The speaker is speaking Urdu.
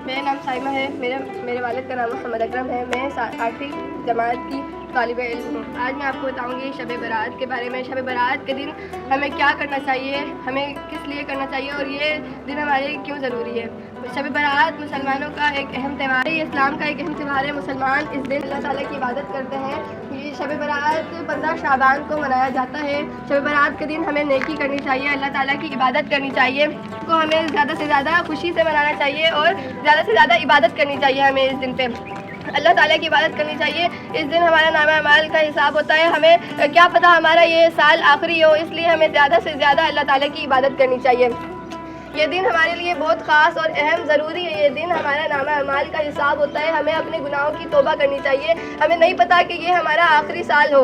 میرا نام سائمہ ہے. میرے والد کا نام محمد اکرم ہے. میں 8ویں جماعت کی طالب علم ہوں. آج میں آپ کو بتاؤں گی شب برات کے بارے میں. شب برات کے دن ہمیں کیا کرنا چاہیے, ہمیں کس لیے کرنا چاہیے اور یہ دن ہمارے لیے کیوں ضروری ہے. شب برات مسلمانوں کا ایک اہم تہوار ہے. یہ اسلام کا ایک اہم تہوار ہے. مسلمان اس دن اللہ تعالیٰ کی عبادت کرتے ہیں. یہ شب برات 15 شعبان کو منایا جاتا ہے. شب برات کے دن ہمیں نیکی کرنی چاہیے, اللہ تعالیٰ کی عبادت کرنی چاہیے. کو ہمیں زیادہ سے زیادہ خوشی سے منانا چاہیے اور زیادہ سے زیادہ عبادت کرنی چاہیے. ہمیں اس دن پہ اللہ تعالیٰ کی عبادت کرنی چاہیے. اس دن ہمارا نامہ اعمال کا حساب ہوتا ہے. ہمیں کیا پتہ ہمارا یہ سال آخری ہو, اس لیے ہمیں زیادہ سے زیادہ اللہ تعالیٰ کی عبادت کرنی چاہیے. یہ دن ہمارے لیے بہت خاص اور اہم ضروری ہے. یہ دن ہمارا نامہ اعمال کا حساب ہوتا ہے. ہمیں اپنے گناہوں کی توبہ کرنی چاہیے. ہمیں نہیں پتہ کہ یہ ہمارا آخری سال ہو.